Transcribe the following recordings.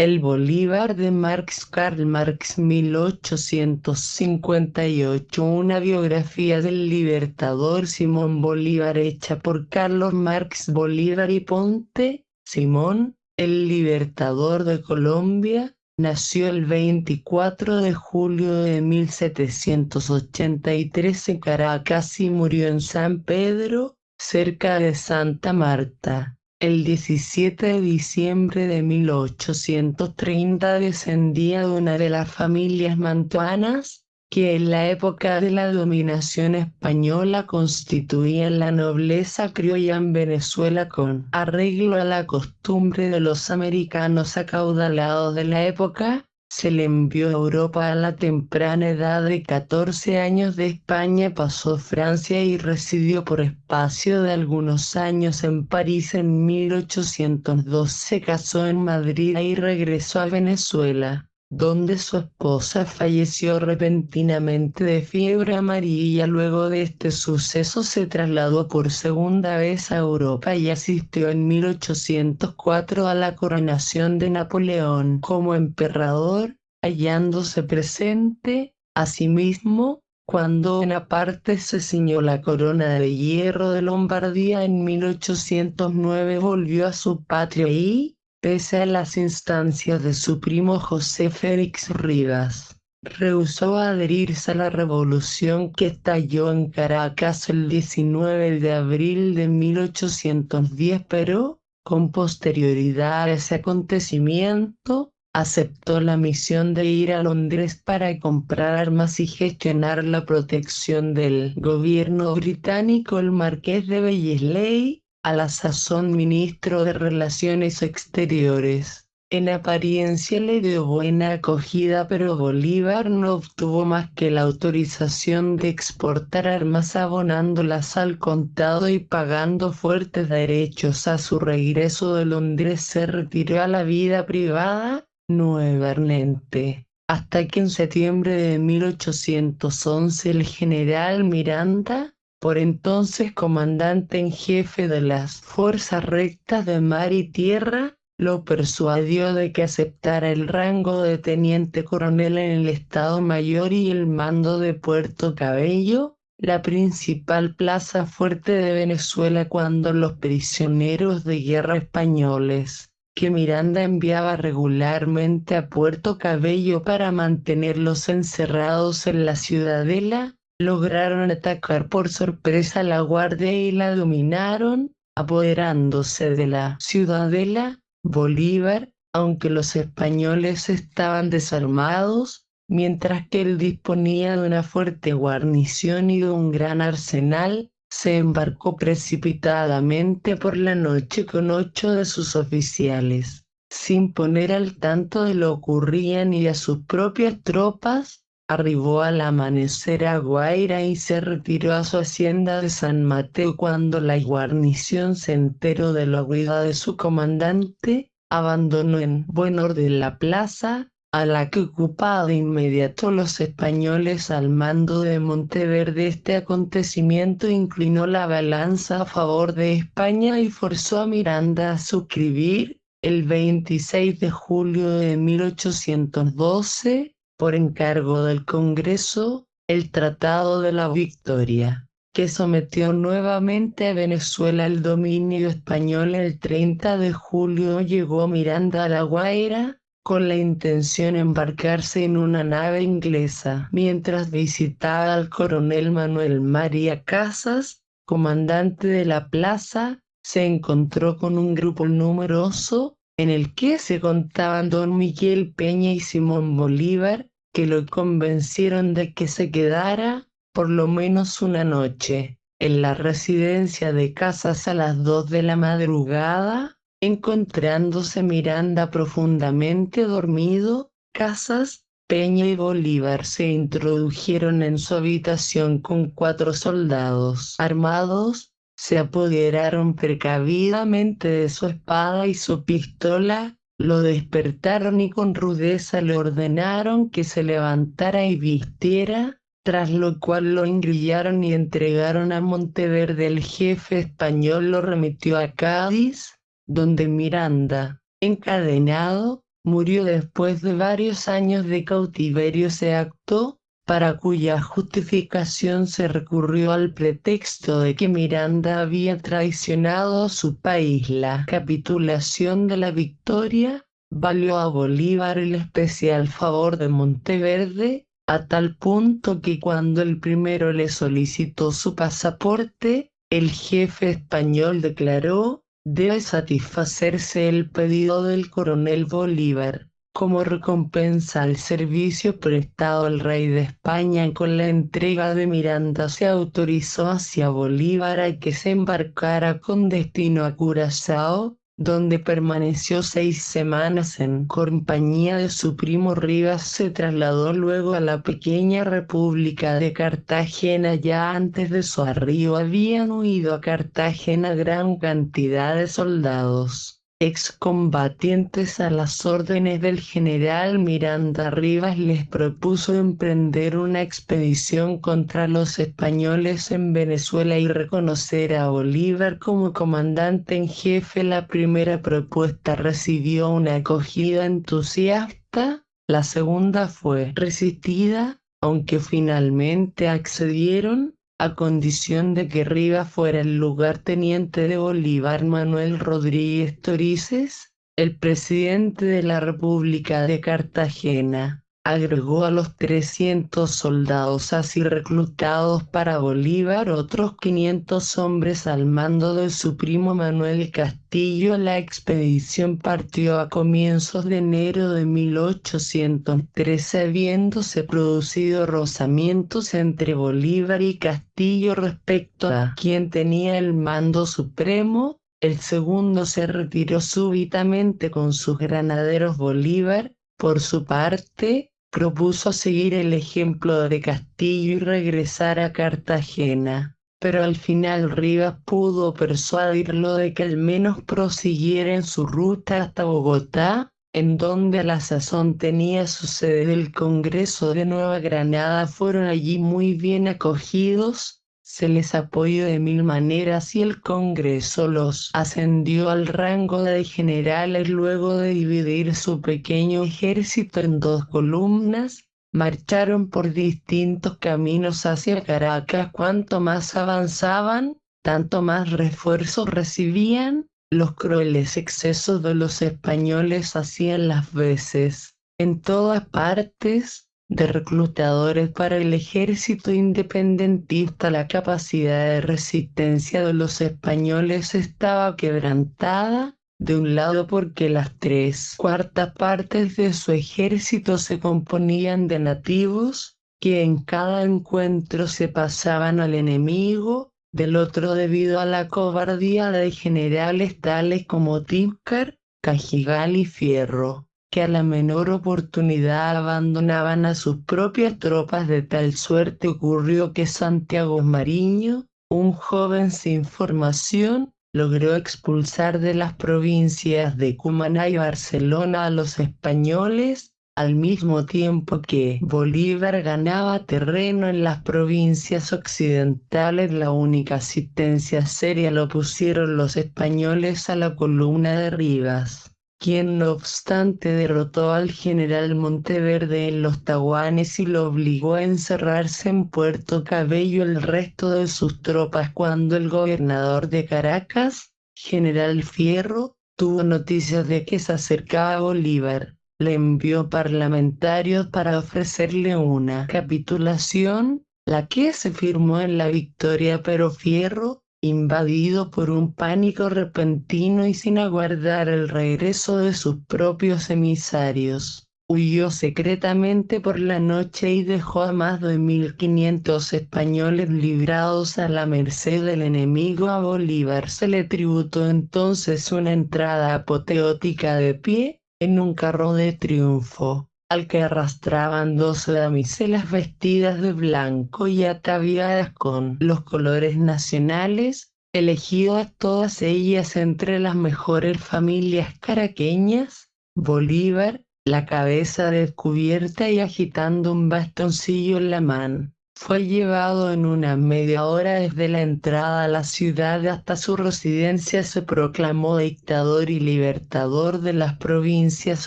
El Bolívar de Marx Karl Marx 1858. Una biografía del libertador Simón Bolívar hecha por Carlos Marx Bolívar y Ponte. Simón, el libertador de Colombia, nació el 24 de julio de 1783 en Caracas y murió en San Pedro, cerca de Santa Marta. El 17 de diciembre de 1830 descendía de una de las familias mantuanas que en la época de la dominación española constituían la nobleza criolla en Venezuela con arreglo a la costumbre de los americanos acaudalados de la época. Se le envió a Europa a la temprana edad de 14 años. De España pasó a Francia y residió por espacio de algunos años en París. En 1802 se casó en Madrid y regresó a Venezuela, donde su esposa falleció repentinamente de fiebre amarilla. Luego de este suceso se trasladó por segunda vez a Europa y asistió en 1804 a la coronación de Napoleón como emperador, hallándose presente, asimismo, cuando Bonaparte se ciñó la corona de hierro de Lombardía. En 1809 volvió a su patria y, pese a las instancias de su primo José Félix Rivas, rehusó adherirse a la revolución que estalló en Caracas el 19 de abril de 1810, pero, con posterioridad a ese acontecimiento, aceptó la misión de ir a Londres para comprar armas y gestionar la protección del gobierno británico. El marqués de Wellesley, a la sazón ministro de Relaciones Exteriores, en apariencia le dio buena acogida, pero Bolívar no obtuvo más que la autorización de exportar armas, abonándolas al contado y pagando fuertes derechos. A su regreso de Londres se retiró a la vida privada nuevamente, hasta que en septiembre de 1811 el general Miranda, por entonces comandante en jefe de las fuerzas rectas de mar y tierra, lo persuadió de que aceptara el rango de teniente coronel en el Estado Mayor y el mando de Puerto Cabello, la principal plaza fuerte de Venezuela, cuando los prisioneros de guerra españoles, que Miranda enviaba regularmente a Puerto Cabello para mantenerlos encerrados en la ciudadela, lograron atacar por sorpresa la guardia y la dominaron, apoderándose de la ciudadela. Bolívar, aunque los españoles estaban desarmados, mientras que él disponía de una fuerte guarnición y de un gran arsenal, se embarcó precipitadamente por la noche con 8 de sus oficiales, sin poner al tanto de lo ocurrido ni a sus propias tropas. Arribó al amanecer a Guaira y se retiró a su hacienda de San Mateo. Cuando la guarnición se enteró de la huida de su comandante, abandonó en buen orden la plaza, a la que ocupaba de inmediato los españoles al mando de Monteverde. Este acontecimiento inclinó la balanza a favor de España y forzó a Miranda a suscribir, el 26 de julio de 1812, por encargo del Congreso, el Tratado de la Victoria, que sometió nuevamente a Venezuela al dominio español. El 30 de julio llegó Miranda a La Guaira, con la intención de embarcarse en una nave inglesa. Mientras visitaba al coronel Manuel María Casas, comandante de la plaza, se encontró con un grupo numeroso, en el que se contaban don Miguel Peña y Simón Bolívar, que lo convencieron de que se quedara por lo menos una noche en la residencia de Casas. A las 2 de la madrugada, encontrándose Miranda profundamente dormido, Casas, Peña y Bolívar se introdujeron en su habitación con 4 soldados armados, se apoderaron precavidamente de su espada y su pistola, lo despertaron y con rudeza le ordenaron que se levantara y vistiera, tras lo cual lo engrillaron y entregaron a Monteverde. El jefe español lo remitió a Cádiz, donde Miranda, encadenado, murió después de varios años de cautiverio. Se acto para cuya justificación se recurrió al pretexto de que Miranda había traicionado a su país. La capitulación de la Victoria valió a Bolívar el especial favor de Monteverde, a tal punto que cuando el primero le solicitó su pasaporte, el jefe español declaró: «Debe satisfacerse el pedido del coronel Bolívar». Como recompensa al servicio prestado al rey de España con la entrega de Miranda, se autorizó hacia Bolívar a que se embarcara con destino a Curazao, donde permaneció 6 semanas en compañía de su primo. Rivas se trasladó luego a la pequeña República de Cartagena. Ya antes de su arribo habían huido a Cartagena gran cantidad de soldados excombatientes. A las órdenes del general Miranda, Rivas les propuso emprender una expedición contra los españoles en Venezuela y reconocer a Bolívar como comandante en jefe. La primera propuesta recibió una acogida entusiasta, la segunda fue resistida, aunque finalmente accedieron, a condición de que Rivas fuera el lugarteniente de Bolívar. Manuel Rodríguez Torices, el presidente de la República de Cartagena, agregó a los 300 soldados así reclutados para Bolívar otros 500 hombres al mando de su primo Manuel Castillo. La expedición partió a comienzos de enero de 1813, habiéndose producido rozamientos entre Bolívar y Castillo respecto a quién tenía el mando supremo. El segundo se retiró súbitamente con sus granaderos. Bolívar, por su parte, propuso seguir el ejemplo de Castillo y regresar a Cartagena, pero al final Rivas pudo persuadirlo de que al menos prosiguiera en su ruta hasta Bogotá, en donde a la sazón tenía su sede el Congreso de Nueva Granada. Fueron allí muy bien acogidos, se les apoyó de mil maneras y el Congreso los ascendió al rango de generales. Luego de dividir su pequeño ejército en 2 columnas, marcharon por distintos caminos hacia Caracas. Cuanto más avanzaban, tanto más refuerzos recibían. Los crueles excesos de los españoles hacían las veces, en todas partes, de reclutadores para el ejército independentista. La capacidad de resistencia de los españoles estaba quebrantada, de un lado porque las 3/4 partes de su ejército se componían de nativos, que en cada encuentro se pasaban al enemigo, del otro debido a la cobardía de generales tales como Tímcar, Cajigal y Fierro, que a la menor oportunidad abandonaban a sus propias tropas. De tal suerte ocurrió que Santiago Mariño, un joven sin formación, logró expulsar de las provincias de Cumaná y Barcelona a los españoles, al mismo tiempo que Bolívar ganaba terreno en las provincias occidentales. La única asistencia seria lo pusieron los españoles a la columna de Rivas, quien no obstante derrotó al general Monteverde en los Taguanes y lo obligó a encerrarse en Puerto Cabello el resto de sus tropas. Cuando el gobernador de Caracas, general Fierro, tuvo noticias de que se acercaba Bolívar, le envió parlamentarios para ofrecerle una capitulación, la que se firmó en la Victoria, pero Fierro, invadido por un pánico repentino y sin aguardar el regreso de sus propios emisarios, huyó secretamente por la noche y dejó a más de 1500 españoles librados a la merced del enemigo. A Bolívar se le tributó entonces una entrada apoteótica de pie, en un carro de triunfo, al que arrastraban 12 damiselas vestidas de blanco y ataviadas con los colores nacionales, elegidas todas ellas entre las mejores familias caraqueñas. Bolívar, la cabeza descubierta y agitando un bastoncillo en la mano, Fue llevado en una media hora desde la entrada a la ciudad hasta su residencia. Se proclamó dictador y libertador de las provincias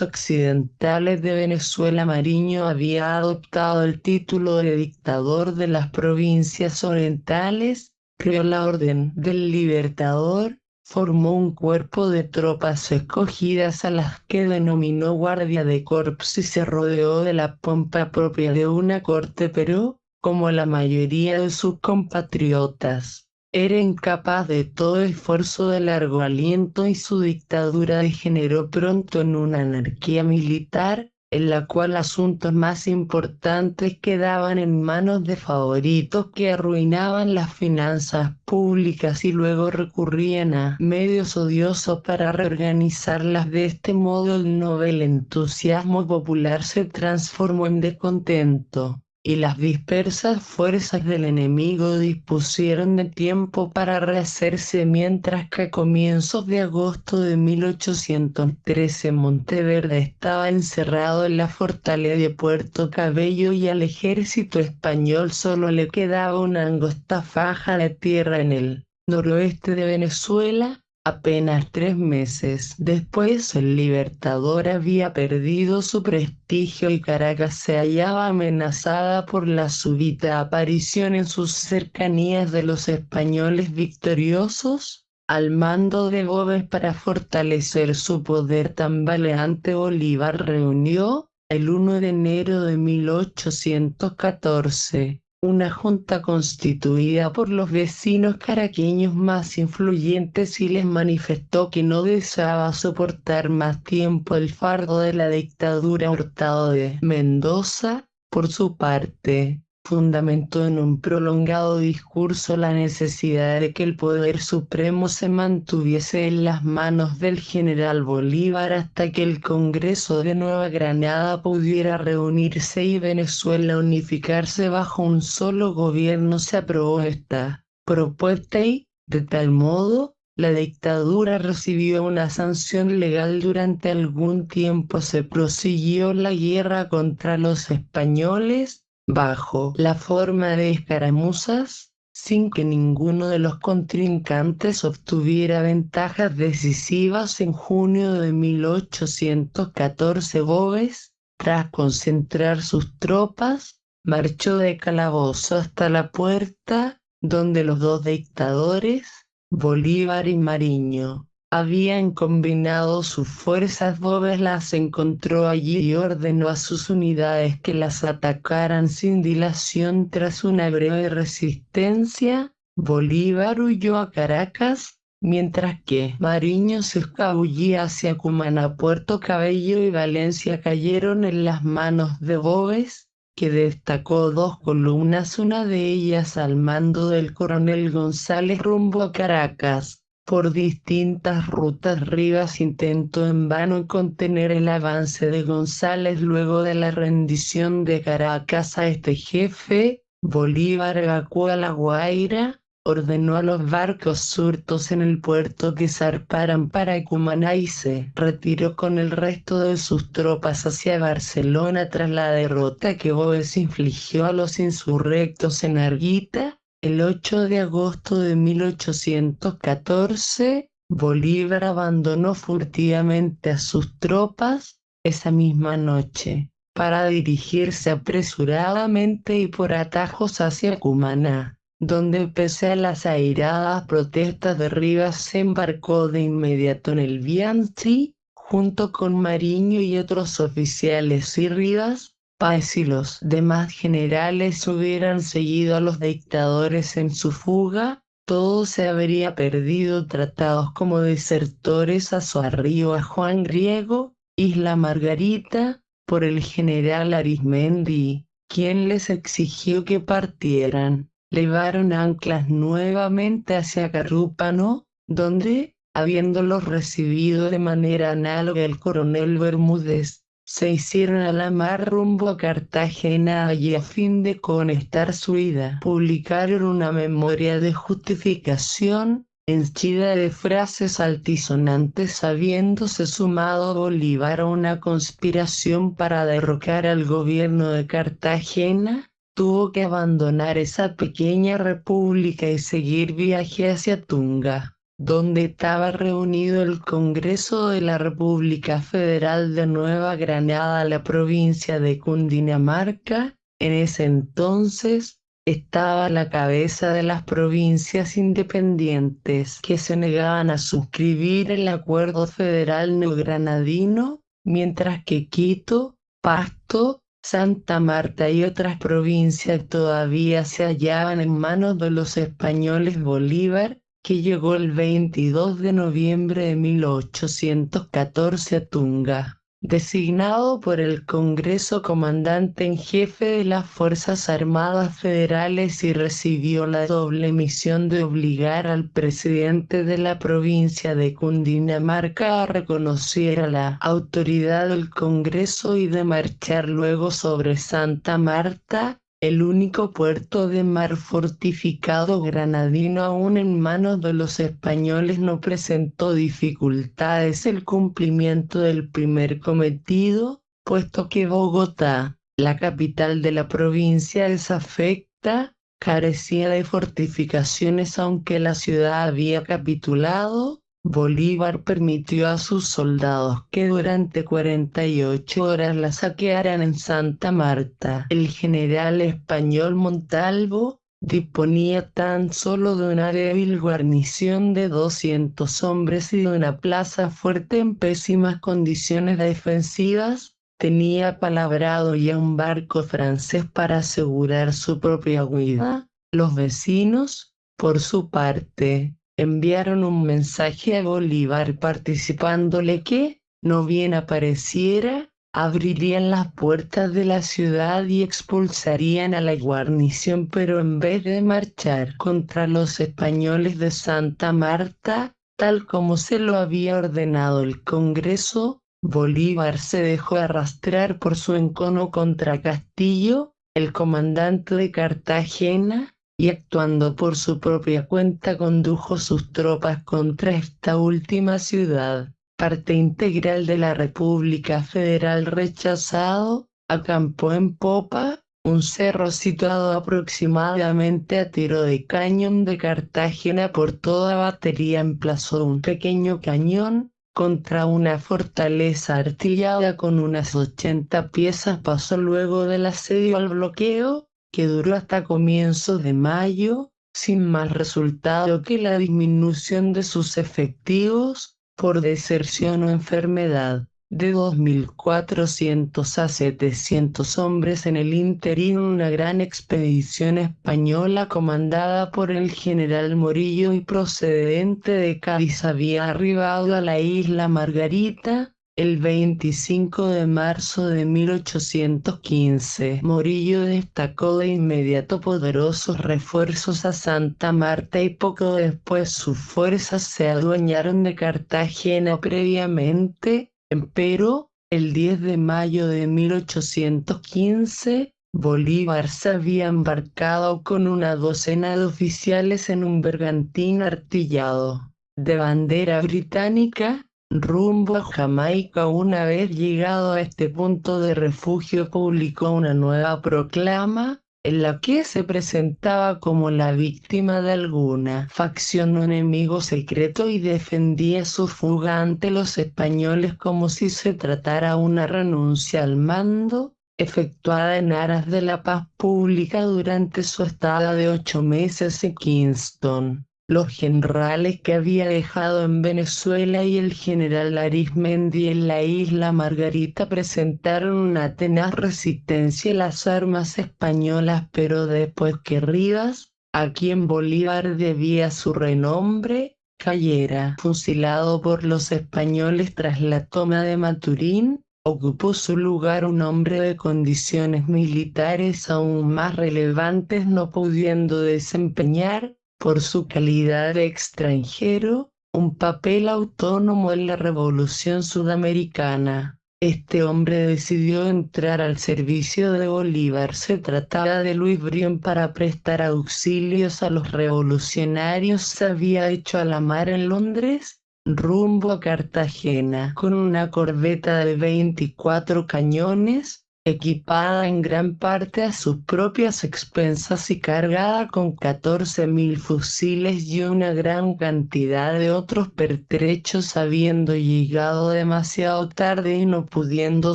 occidentales de Venezuela. Mariño había adoptado el título de dictador de las provincias orientales, creó la Orden del Libertador, formó un cuerpo de tropas escogidas a las que denominó Guardia de Corps y se rodeó de la pompa propia de una corte, pero, como la mayoría de sus compatriotas, era incapaz de todo esfuerzo de largo aliento y su dictadura degeneró pronto en una anarquía militar, en la cual asuntos más importantes quedaban en manos de favoritos que arruinaban las finanzas públicas y luego recurrían a medios odiosos para reorganizarlas. De este modo el novel entusiasmo popular se transformó en descontento, y las dispersas fuerzas del enemigo dispusieron de tiempo para rehacerse, mientras que a comienzos de agosto de 1813 Monteverde estaba encerrado en la fortaleza de Puerto Cabello y al ejército español solo le quedaba una angosta faja de tierra en el noroeste de Venezuela. Apenas 3 meses después el Libertador había perdido su prestigio y Caracas se hallaba amenazada por la súbita aparición en sus cercanías de los españoles victoriosos al mando de Gómez. Para fortalecer su poder tambaleante, Bolívar reunió, el 1 de enero de 1814, una junta constituida por los vecinos caraqueños más influyentes y les manifestó que no deseaba soportar más tiempo el fardo de la dictadura. Hurtado de Mendoza, por su parte, fundamentó en un prolongado discurso la necesidad de que el poder supremo se mantuviese en las manos del general Bolívar hasta que el Congreso de Nueva Granada pudiera reunirse y Venezuela unificarse bajo un solo gobierno. Se aprobó esta propuesta y, de tal modo, la dictadura recibió una sanción legal. Durante algún tiempo se prosiguió la guerra contra los españoles, bajo la forma de escaramuzas, sin que ninguno de los contrincantes obtuviera ventajas decisivas. En junio de 1814 Gómez, tras concentrar sus tropas, marchó de Calabozo hasta La Puerta, donde los dos dictadores, Bolívar y Mariño, habían combinado sus fuerzas. Gómez las encontró allí y ordenó a sus unidades que las atacaran sin dilación. Tras una breve resistencia, Bolívar huyó a Caracas, mientras que Mariño se escabullía hacia Cumaná. Puerto Cabello y Valencia cayeron en las manos de Gómez, que destacó dos columnas, una de ellas al mando del coronel González, rumbo a Caracas. Por distintas rutas Rivas intentó en vano contener el avance de González. Luego de la rendición de Caracas a este jefe, Bolívar evacuó a La Guaira, ordenó a los barcos surtos en el puerto que zarparan para Cumaná y se retiró con el resto de sus tropas hacia Barcelona. Tras la derrota que Gómez infligió a los insurrectos en Arguita, el 8 de agosto de 1814, Bolívar abandonó furtivamente a sus tropas esa misma noche, para dirigirse apresuradamente y por atajos hacia Cumaná, donde pese a las airadas protestas de Rivas se embarcó de inmediato en el Bianchi, junto con Mariño y otros oficiales. Y Rivas, Páez y los demás generales hubieran seguido a los dictadores en su fuga, todo se habría perdido. Tratados como desertores a su arribo a Juan Griego, Isla Margarita, por el general Arismendi, quien les exigió que partieran. Levaron anclas nuevamente hacia Carúpano, donde, habiéndolos recibido de manera análoga el coronel Bermúdez, se hicieron a la mar rumbo a Cartagena. Allí, a fin de conectar su ida, publicaron una memoria de justificación, henchida de frases altisonantes. Habiéndose sumado Bolívar a una conspiración para derrocar al gobierno de Cartagena, tuvo que abandonar esa pequeña república y seguir viaje hacia Tunga, donde estaba reunido el Congreso de la República Federal de Nueva Granada, la provincia de Cundinamarca. En ese entonces estaba a la cabeza de las provincias independientes que se negaban a suscribir el Acuerdo Federal Neogranadino, mientras que Quito, Pasto, Santa Marta y otras provincias todavía se hallaban en manos de los españoles. Bolívar, que llegó el 22 de noviembre de 1814 a Tunga, designado por el Congreso comandante en jefe de las Fuerzas Armadas Federales, y recibió la doble misión de obligar al presidente de la provincia de Cundinamarca a reconocer a la autoridad del Congreso y de marchar luego sobre Santa Marta, el único puerto de mar fortificado granadino aún en manos de los españoles. No presentó dificultades el cumplimiento del primer cometido, puesto que Bogotá, la capital de la provincia desafecta, carecía de fortificaciones. Aunque la ciudad había capitulado, Bolívar permitió a sus soldados que durante 48 horas la saquearan en Santa Marta. El general español Montalvo disponía tan solo de una débil guarnición de 200 hombres y de una plaza fuerte en pésimas condiciones defensivas. Tenía palabrado ya un barco francés para asegurar su propia huida. Los vecinos, por su parte, enviaron un mensaje a Bolívar participándole que, no bien apareciera, abrirían las puertas de la ciudad y expulsarían a la guarnición, pero en vez de marchar contra los españoles de Santa Marta, tal como se lo había ordenado el Congreso, Bolívar se dejó arrastrar por su encono contra Castillo, el comandante de Cartagena, y actuando por su propia cuenta condujo sus tropas contra esta última ciudad, parte integral de la República Federal. Rechazado, acampó en Popa, un cerro situado aproximadamente a tiro de cañón de Cartagena. Por toda batería emplazó un pequeño cañón contra una fortaleza artillada con unas 80 piezas. Pasó luego del asedio al bloqueo, que duró hasta comienzos de mayo, sin más resultado que la disminución de sus efectivos, por deserción o enfermedad, de 2.400 a 700 hombres. En el interín, una gran expedición española comandada por el general Morillo y procedente de Cádiz había arribado a la isla Margarita el 25 de marzo de 1815. Morillo destacó de inmediato poderosos refuerzos a Santa Marta y poco después sus fuerzas se adueñaron de Cartagena. Previamente, empero, el 10 de mayo de 1815, Bolívar se había embarcado con una docena de oficiales en un bergantín artillado, de bandera británica, rumbo a Jamaica. Una vez llegado a este punto de refugio, publicó una nueva proclama, en la que se presentaba como la víctima de alguna facción o enemigo secreto y defendía su fuga ante los españoles como si se tratara de una renuncia al mando, efectuada en aras de la paz pública. Durante su estada de 8 meses en Kingston, los generales que había dejado en Venezuela y el general Arizmendi en la isla Margarita presentaron una tenaz resistencia a las armas españolas, pero después que Rivas, a quien Bolívar debía su renombre, cayera fusilado por los españoles tras la toma de Maturín, ocupó su lugar un hombre de condiciones militares aún más relevantes, no pudiendo desempeñar, por su calidad de extranjero, un papel autónomo en la Revolución Sudamericana. Este hombre decidió entrar al servicio de Bolívar. Se trataba de Luis Brión, para prestar auxilios a los revolucionarios. Se había hecho a la mar en Londres, rumbo a Cartagena, con una corbeta de 24 cañones, equipada en gran parte a sus propias expensas y cargada con 14.000 fusiles y una gran cantidad de otros pertrechos, habiendo llegado demasiado tarde y no pudiendo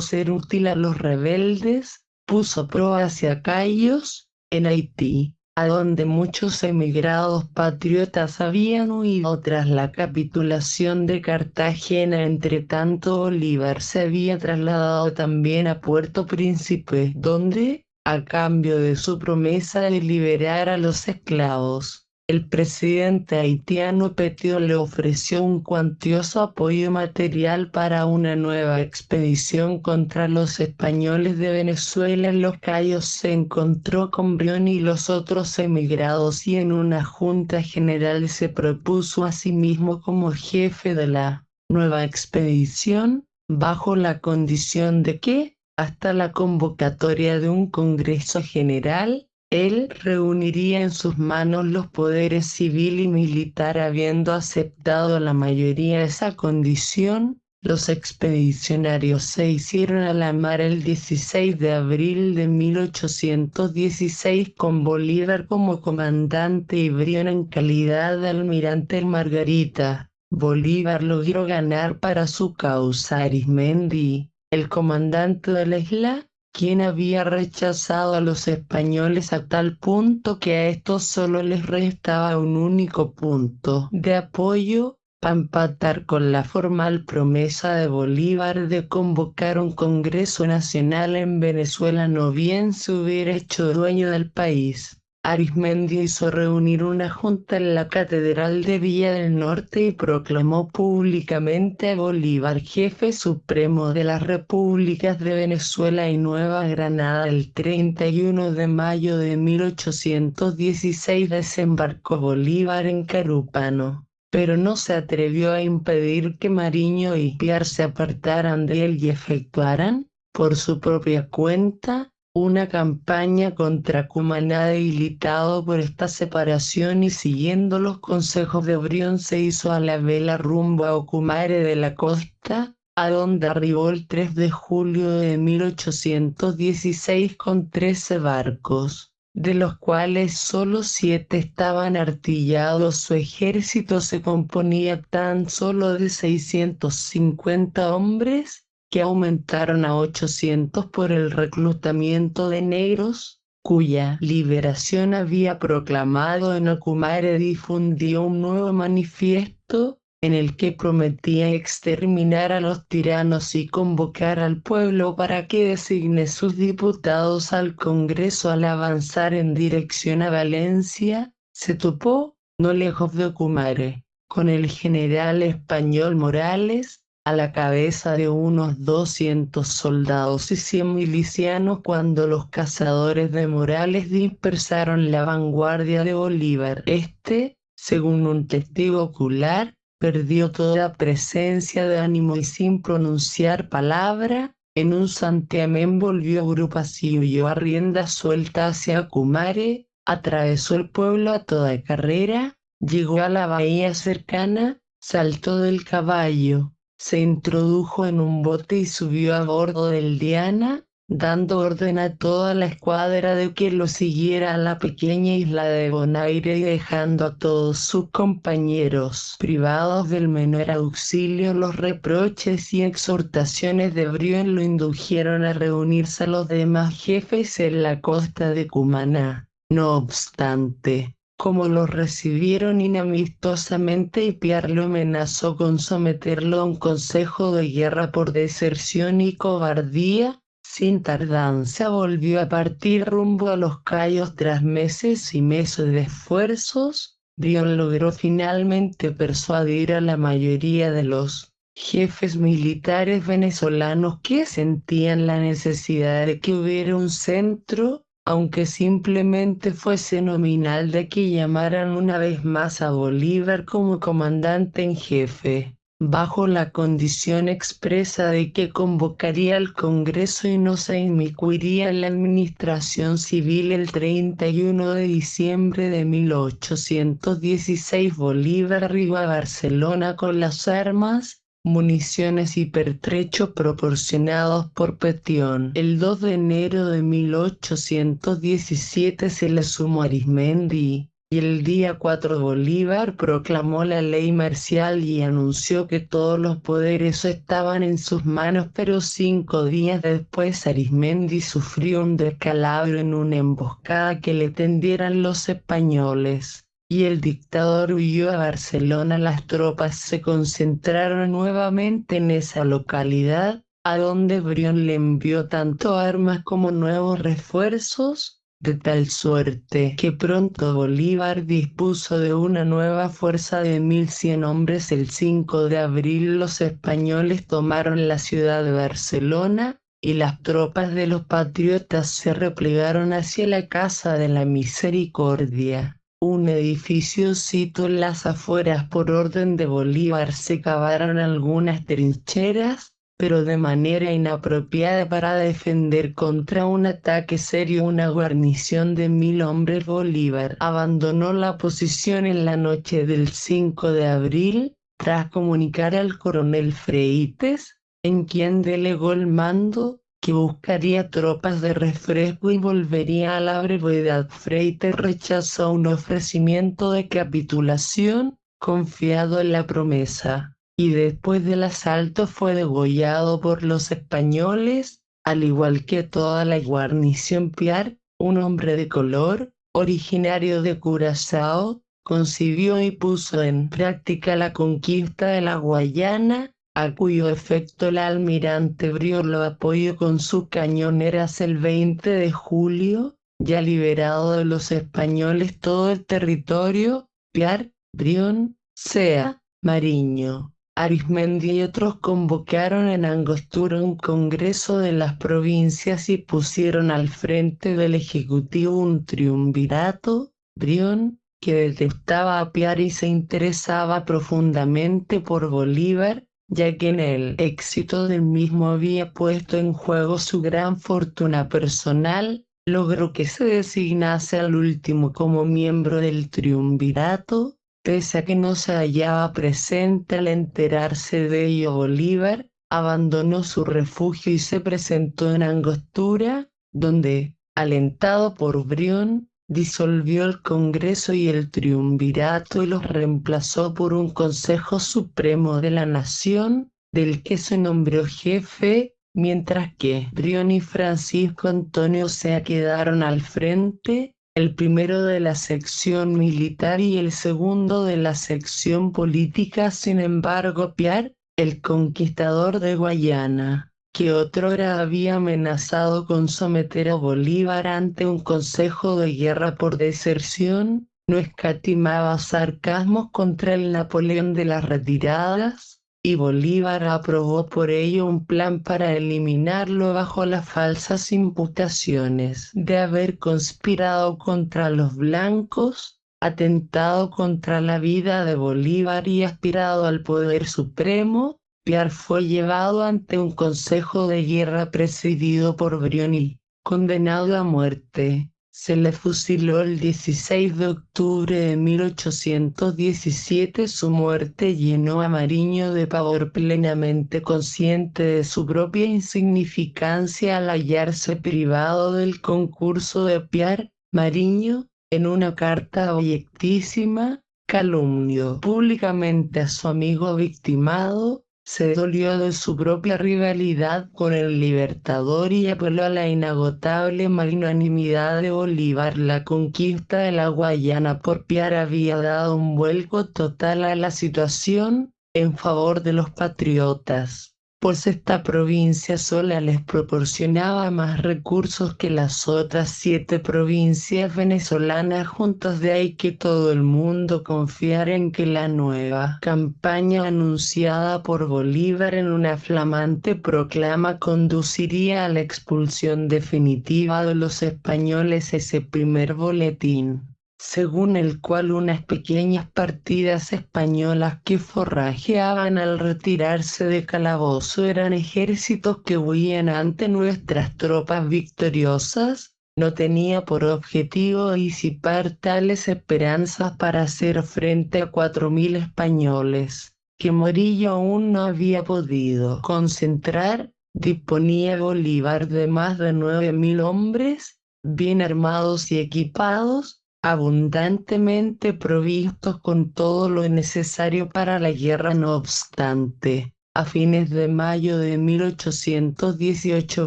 ser útil a los rebeldes, puso proa hacia Cayos, en Haití, a donde muchos emigrados patriotas habían huido tras la capitulación de Cartagena. Entre tanto, Bolívar se había trasladado también a Puerto Príncipe, donde, a cambio de su promesa de liberar a los esclavos, el presidente haitiano Petio le ofreció un cuantioso apoyo material para una nueva expedición contra los españoles de Venezuela. En Los Cayos se encontró con Brión y los otros emigrados y en una junta general se propuso a sí mismo como jefe de la nueva expedición, bajo la condición de que, hasta la convocatoria de un Congreso General, él reuniría en sus manos los poderes civil y militar. Habiendo aceptado la mayoría esa condición, los expedicionarios se hicieron a la mar el 16 de abril de 1816 con Bolívar como comandante y Brión en calidad de almirante en Margarita. Bolívar logró ganar para su causa a Arismendi, el comandante de la isla, quien había rechazado a los españoles a tal punto que a estos solo les restaba un único punto de apoyo, para empatar con la formal promesa de Bolívar de convocar un Congreso Nacional en Venezuela, no bien se hubiera hecho dueño del país. Arismendi hizo reunir una junta en la Catedral de Villa del Norte y proclamó públicamente a Bolívar jefe supremo de las repúblicas de Venezuela y Nueva Granada. El 31 de mayo de 1816 desembarcó Bolívar en Carúpano, pero no se atrevió a impedir que Mariño y Piar se apartaran de él y efectuaran, por su propia cuenta, una campaña contra Cumaná. Debilitado por esta separación y siguiendo los consejos de Brión, se hizo a la vela rumbo a Ocumare de la Costa, a donde arribó el 3 de julio de 1816 con 13 barcos, de los cuales solo 7 estaban artillados. Su ejército se componía tan solo de 650 hombres, que aumentaron a 800 por el reclutamiento de negros, cuya liberación había proclamado en Ocumare. Difundió un nuevo manifiesto en el que prometía exterminar a los tiranos y convocar al pueblo para que designe sus diputados al Congreso. Al avanzar en dirección a Valencia, se topó, no lejos de Ocumare, con el general español Morales, a la cabeza de unos 200 soldados y 100 milicianos, cuando los cazadores de Morales dispersaron la vanguardia de Bolívar. Este, según un testigo ocular, perdió toda presencia de ánimo y sin pronunciar palabra, en un santiamén volvió a grupas y huyó a rienda suelta hacia Ocumare, atravesó el pueblo a toda carrera, llegó a la bahía cercana, saltó del caballo, se introdujo en un bote y subió a bordo del Diana, dando orden a toda la escuadra de que lo siguiera a la pequeña isla de Bonaire y dejando a todos sus compañeros privados del menor auxilio. Los reproches y exhortaciones de Brión lo indujeron a reunirse a los demás jefes en la costa de Cumaná. No obstante, como lo recibieron inamistosamente y Piar lo amenazó con someterlo a un consejo de guerra por deserción y cobardía, sin tardanza volvió a partir rumbo a Los Cayos. Tras meses y meses de esfuerzos, Brión logró finalmente persuadir a la mayoría de los jefes militares venezolanos que sentían la necesidad de que hubiera un centro, aunque simplemente fuese nominal, de que llamaran una vez más a Bolívar como comandante en jefe, bajo la condición expresa de que convocaría al Congreso y no se inmiscuiría en la administración civil. El 31 de diciembre de 1816 Bolívar arribó a Barcelona con las armas, municiones y pertrechos proporcionados por Petión. El 2 de enero de 1817 se le sumó Arizmendi, y el día 4 Bolívar proclamó la ley marcial y anunció que todos los poderes estaban en sus manos, pero 5 días después Arizmendi sufrió un descalabro en una emboscada que le tendieran los españoles, y el dictador huyó a Barcelona. Las tropas se concentraron nuevamente en esa localidad, a donde Brión le envió tanto armas como nuevos refuerzos, de tal suerte que pronto Bolívar dispuso de una nueva fuerza de 1.100 hombres. El 5 de abril los españoles tomaron la ciudad de Barcelona, y las tropas de los patriotas se replegaron hacia la Casa de la Misericordia, un edificio situado en las afueras. Por orden de Bolívar se cavaron algunas trincheras, pero de manera inapropiada para defender contra un ataque serio una guarnición de 1.000 hombres. Bolívar abandonó la posición en la noche del 5 de abril, tras comunicar al coronel Freites, en quien delegó el mando, que buscaría tropas de refresco y volvería a la brevedad. Freites rechazó un ofrecimiento de capitulación, confiado en la promesa, y después del asalto fue degollado por los españoles, al igual que toda la guarnición. Piar, un hombre de color, originario de Curazao, concibió y puso en práctica la conquista de la Guayana, a cuyo efecto el almirante Brión lo apoyó con sus cañoneras. El 20 de julio, ya liberado de los españoles todo el territorio, Piar, Brión, Sea, Mariño, Arizmendi y otros convocaron en Angostura un congreso de las provincias y pusieron al frente del ejecutivo un triunvirato: Brión, que detestaba a Piar y se interesaba profundamente por Bolívar, ya que en el éxito del mismo había puesto en juego su gran fortuna personal, logró que se designase al último como miembro del triunvirato. Pese a que no se hallaba presente al enterarse de ello, Bolívar abandonó su refugio y se presentó en Angostura, donde, alentado por Brión, disolvió el Congreso y el triunvirato y los reemplazó por un Consejo Supremo de la Nación, del que se nombró jefe, mientras que Brión y Francisco Antonio Sea quedaron al frente, el primero de la sección militar y el segundo de la sección política. Sin embargo, Piar, el conquistador de Guayana, que otrora había amenazado con someter a Bolívar ante un consejo de guerra por deserción, no escatimaba sarcasmos contra el Napoleón de las retiradas, y Bolívar aprobó por ello un plan para eliminarlo bajo las falsas imputaciones de haber conspirado contra los blancos, atentado contra la vida de Bolívar y aspirado al poder supremo. Piar fue llevado ante un consejo de guerra presidido por Brión y condenado a muerte. Se le fusiló el 16 de octubre de 1817. Su muerte llenó a Mariño de pavor. Plenamente consciente de su propia insignificancia al hallarse privado del concurso de Piar, Mariño, en una carta abyectísima, calumnió públicamente a su amigo victimado, se dolió de su propia rivalidad con el Libertador y apeló a la inagotable magnanimidad de Bolívar. La conquista de la Guayana por Piar había dado un vuelco total a la situación en favor de los patriotas, pues esta provincia sola les proporcionaba más recursos que las otras 7 provincias venezolanas juntas. De ahí que todo el mundo confiara en que la nueva campaña anunciada por Bolívar en una flamante proclama conduciría a la expulsión definitiva de los españoles. Ese primer boletín, según el cual unas pequeñas partidas españolas que forrajeaban al retirarse de Calabozo eran ejércitos que huían ante nuestras tropas victoriosas, no tenía por objetivo disipar tales esperanzas para hacer frente a 4.000 españoles que Morillo aún no había podido concentrar, disponía Bolívar de más de 9.000 hombres, bien armados y equipados, abundantemente provistos con todo lo necesario para la guerra. No obstante, a fines de mayo de 1818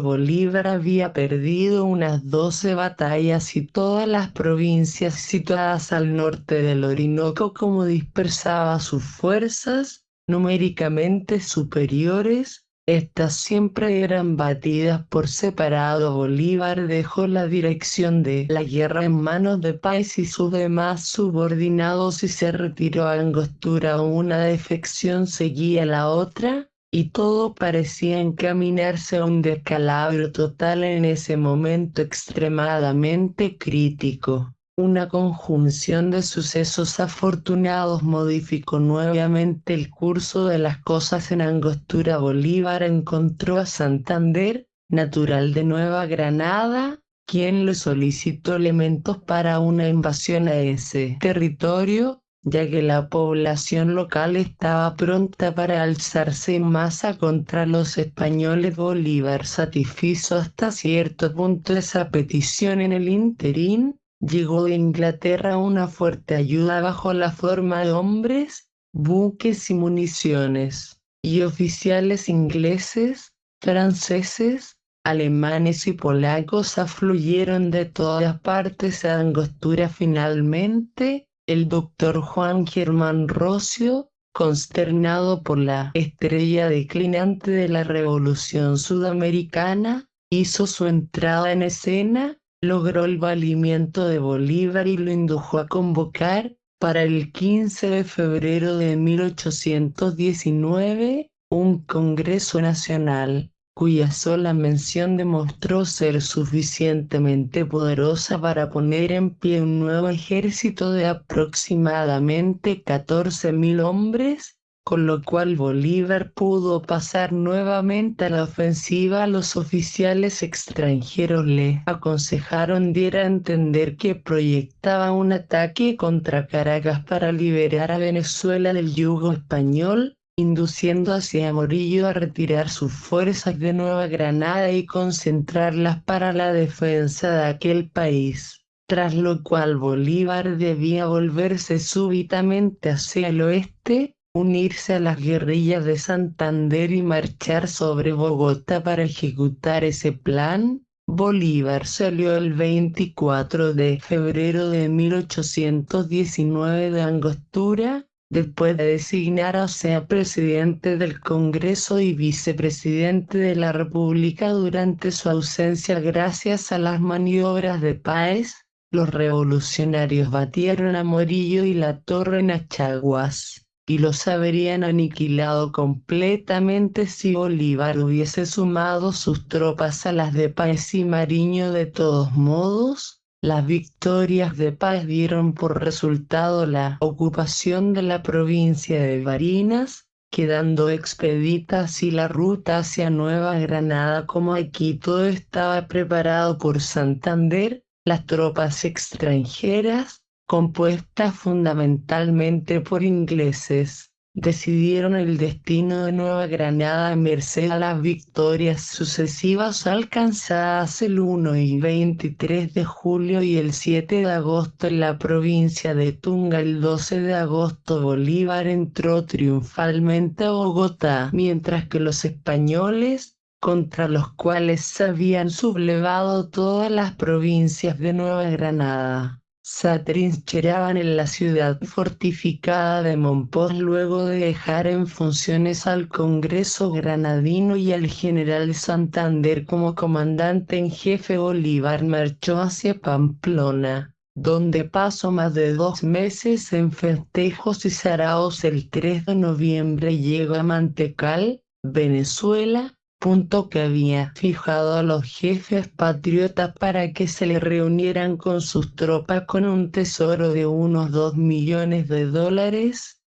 Bolívar había perdido unas 12 batallas y todas las provincias situadas al norte del Orinoco, como dispersaba sus fuerzas, numéricamente superiores, estas siempre eran batidas por separado. Bolívar dejó la dirección de la guerra en manos de Páez y sus demás subordinados y se retiró a Angostura. Una defección seguía la otra, y todo parecía encaminarse a un descalabro total en ese momento extremadamente crítico. Una conjunción de sucesos afortunados modificó nuevamente el curso de las cosas en Angostura. Bolívar encontró a Santander, natural de Nueva Granada, quien le solicitó elementos para una invasión a ese territorio, ya que la población local estaba pronta para alzarse en masa contra los españoles. Bolívar satisfizo hasta cierto punto esa petición. En el ínterin, llegó de Inglaterra una fuerte ayuda bajo la forma de hombres, buques y municiones, y oficiales ingleses, franceses, alemanes y polacos afluyeron de todas partes a Angostura. Finalmente, el doctor Juan Germán Rocio, consternado por la estrella declinante de la Revolución Sudamericana, hizo su entrada en escena, logró el valimiento de Bolívar y lo indujo a convocar, para el 15 de febrero de 1819, un Congreso Nacional, cuya sola mención demostró ser suficientemente poderosa para poner en pie un nuevo ejército de aproximadamente 14.000 hombres, con lo cual Bolívar pudo pasar nuevamente a la ofensiva. Los oficiales extranjeros le aconsejaron diera a entender que proyectaba un ataque contra Caracas para liberar a Venezuela del yugo español, induciendo así a Morillo a retirar sus fuerzas de Nueva Granada y concentrarlas para la defensa de aquel país, tras lo cual Bolívar debía volverse súbitamente hacia el oeste, unirse a las guerrillas de Santander y marchar sobre Bogotá para ejecutar ese plan. Bolívar salió el 24 de febrero de 1819 de Angostura, después de designar a sea presidente del Congreso y vicepresidente de la República durante su ausencia. Gracias a las maniobras de Páez, los revolucionarios batieron a Morillo y La Torre en Achaguas, y los habrían aniquilado completamente si Bolívar hubiese sumado sus tropas a las de Páez y Mariño. De todos modos, las victorias de Páez dieron por resultado la ocupación de la provincia de Barinas, quedando expedita así la ruta hacia Nueva Granada. Como aquí todo estaba preparado por Santander, las tropas extranjeras, compuestas fundamentalmente por ingleses, decidieron el destino de Nueva Granada a merced a las victorias sucesivas alcanzadas el 1 y 23 de julio y el 7 de agosto en la provincia de Tunga. El 12 de agosto Bolívar entró triunfalmente a Bogotá, mientras que los españoles, contra los cuales se habían sublevado todas las provincias de Nueva Granada, se atrincheraban en la ciudad fortificada de Monpós. Luego de dejar en funciones al Congreso granadino y al general Santander como comandante en jefe, Bolívar marchó hacia Pamplona, donde pasó más de 2 meses en festejos y saraos. El 3 de noviembre llegó a Mantecal, Venezuela, punto que había fijado a los jefes patriotas para que se le reunieran con sus tropas con un tesoro de unos $2 millones,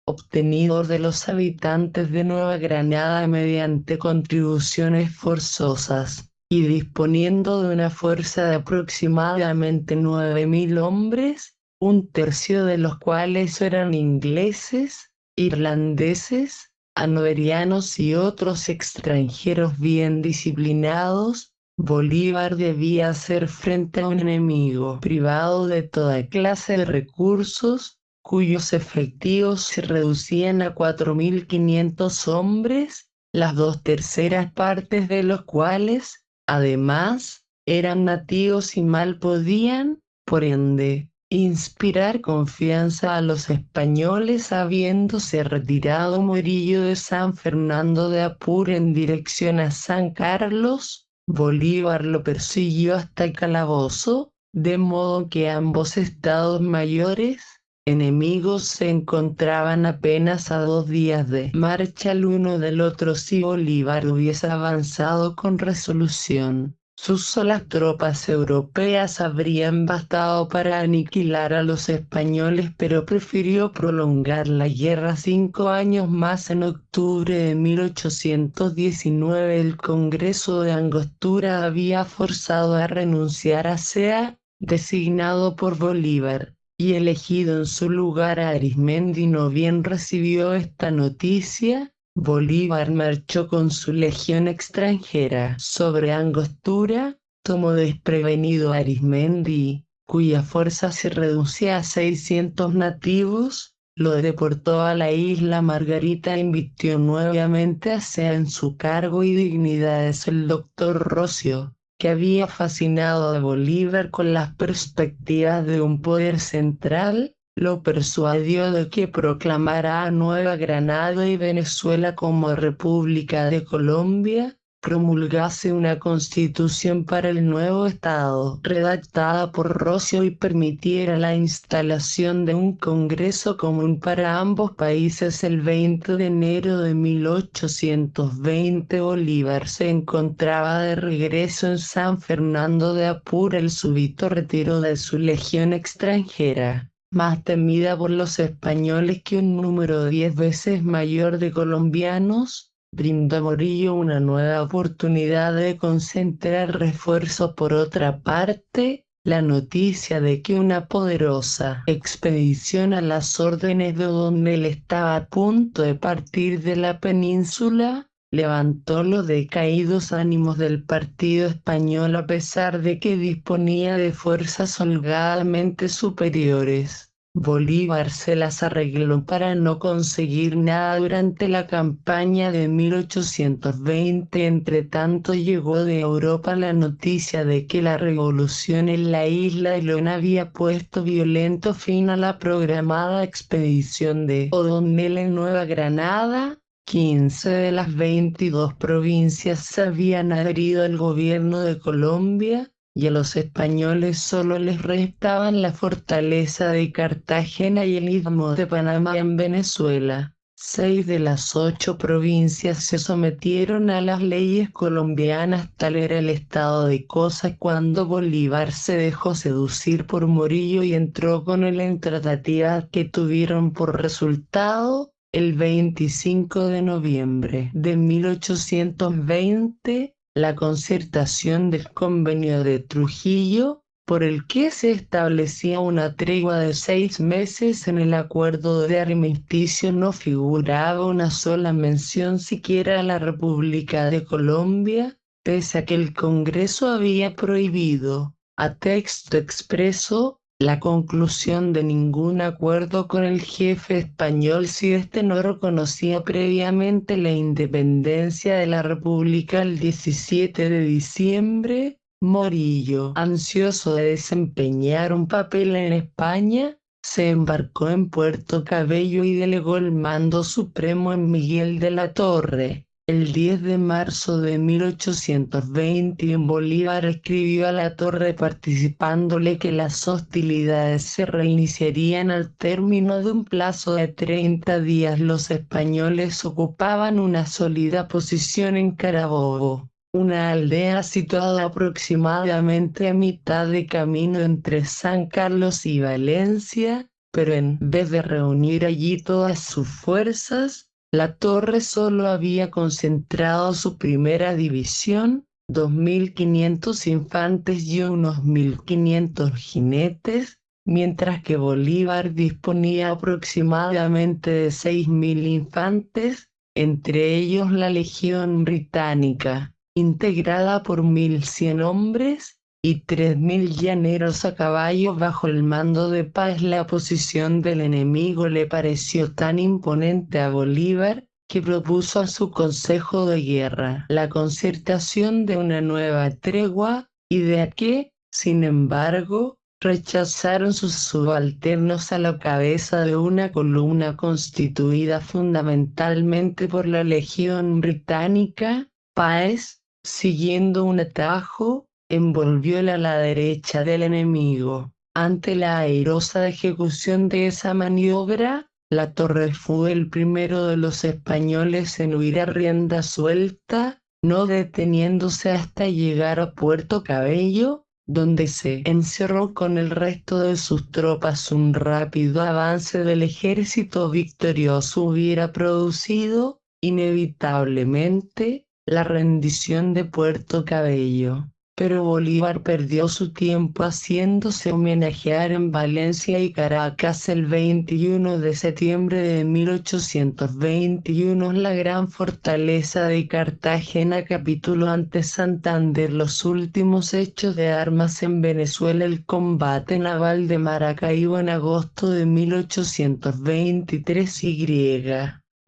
obtenidos de los habitantes de Nueva Granada mediante contribuciones forzosas, y disponiendo de una fuerza de aproximadamente 9.000 hombres, un tercio de los cuales eran ingleses, irlandeses, hannoverianos y otros extranjeros bien disciplinados, Bolívar debía hacer frente a un enemigo privado de toda clase de recursos, cuyos efectivos se reducían a 4.500 hombres, las 2/3 de los cuales, además, eran nativos y mal podían, por ende, inspirar confianza a los españoles. Habiéndose retirado Morillo de San Fernando de Apure en dirección a San Carlos, Bolívar lo persiguió hasta el calabozo, de modo que ambos estados mayores enemigos se encontraban apenas a 2 días de marcha el uno del otro. Si Bolívar hubiese avanzado con resolución, sus solas tropas europeas habrían bastado para aniquilar a los españoles, pero prefirió prolongar la guerra 5 años más. En octubre de 1819 el Congreso de Angostura había forzado a renunciar a Sea, designado por Bolívar, y elegido en su lugar a Arismendi. No bien recibió esta noticia, Bolívar marchó con su legión extranjera sobre Angostura, tomó desprevenido a Arismendi, cuya fuerza se reducía a 600 nativos, lo deportó a la isla Margarita e invirtió nuevamente a Sea en su cargo y dignidades. El doctor Rocio, que había fascinado a Bolívar con las perspectivas de un poder central, lo persuadió de que proclamara a Nueva Granada y Venezuela como República de Colombia, promulgase una constitución para el nuevo estado, redactada por Rocio, y permitiera la instalación de un Congreso común para ambos países. El 20 de enero de 1820 Bolívar se encontraba de regreso en San Fernando de Apure. El súbito retiro de su legión extranjera, más temida por los españoles que un número 10 veces mayor de colombianos, brindó a Morillo una nueva oportunidad de concentrar refuerzos. Por otra parte, la noticia de que una poderosa expedición a las órdenes de O'Donnell estaba a punto de partir de la península levantó los decaídos ánimos del partido español, a pesar de que disponía de fuerzas holgadamente superiores. Bolívar se las arregló para no conseguir nada durante la campaña de 1820. Entretanto, llegó de Europa la noticia de que la revolución en la isla de León había puesto violento fin a la programada expedición de O'Donnell en Nueva Granada. 15 de las 22 provincias se habían adherido al gobierno de Colombia, y a los españoles solo les restaban la fortaleza de Cartagena y el istmo de Panamá en Venezuela. 6 de las 8 provincias se sometieron a las leyes colombianas. Tal era el estado de cosas cuando Bolívar se dejó seducir por Morillo y entró con él en tratativas que tuvieron por resultado, el 25 de noviembre de 1820, la concertación del Convenio de Trujillo, por el que se establecía una tregua de 6 meses. En el acuerdo de armisticio no figuraba una sola mención siquiera a la República de Colombia, pese a que el Congreso había prohibido, a texto expreso, la conclusión de ningún acuerdo con el jefe español si éste no reconocía previamente la independencia de la República. El 17 de diciembre, Morillo, ansioso de desempeñar un papel en España, se embarcó en Puerto Cabello y delegó el mando supremo en Miguel de la Torre. El 10 de marzo de 1821 Bolívar escribió a la Torre participándole que las hostilidades se reiniciarían al término de un plazo de 30 días. Los españoles ocupaban una sólida posición en Carabobo, una aldea situada aproximadamente a mitad de camino entre San Carlos y Valencia, pero en vez de reunir allí todas sus fuerzas, la Torre solo había concentrado su primera división, 2.500 infantes y unos 1.500 jinetes, mientras que Bolívar disponía aproximadamente de 6.000 infantes, entre ellos la Legión Británica, integrada por 1.100 hombres y 3.000 llaneros a caballo bajo el mando de Páez. La posición del enemigo le pareció tan imponente a Bolívar que propuso a su Consejo de Guerra la concertación de una nueva tregua, idea que, sin embargo, rechazaron sus subalternos a la cabeza de una columna constituida fundamentalmente por la Legión Británica. Páez, siguiendo un atajo, envolvió a la derecha del enemigo. Ante la airosa ejecución de esa maniobra, La Torre fue el primero de los españoles en huir a rienda suelta, no deteniéndose hasta llegar a Puerto Cabello, donde se encerró con el resto de sus tropas. Un rápido avance del ejército victorioso hubiera producido, inevitablemente, la rendición de Puerto Cabello. Pero Bolívar perdió su tiempo haciéndose homenajear en Valencia y Caracas. El 21 de septiembre de 1821 la gran fortaleza de Cartagena capituló ante Santander. Los últimos hechos de armas en Venezuela. El combate naval de Maracaibo en agosto de 1823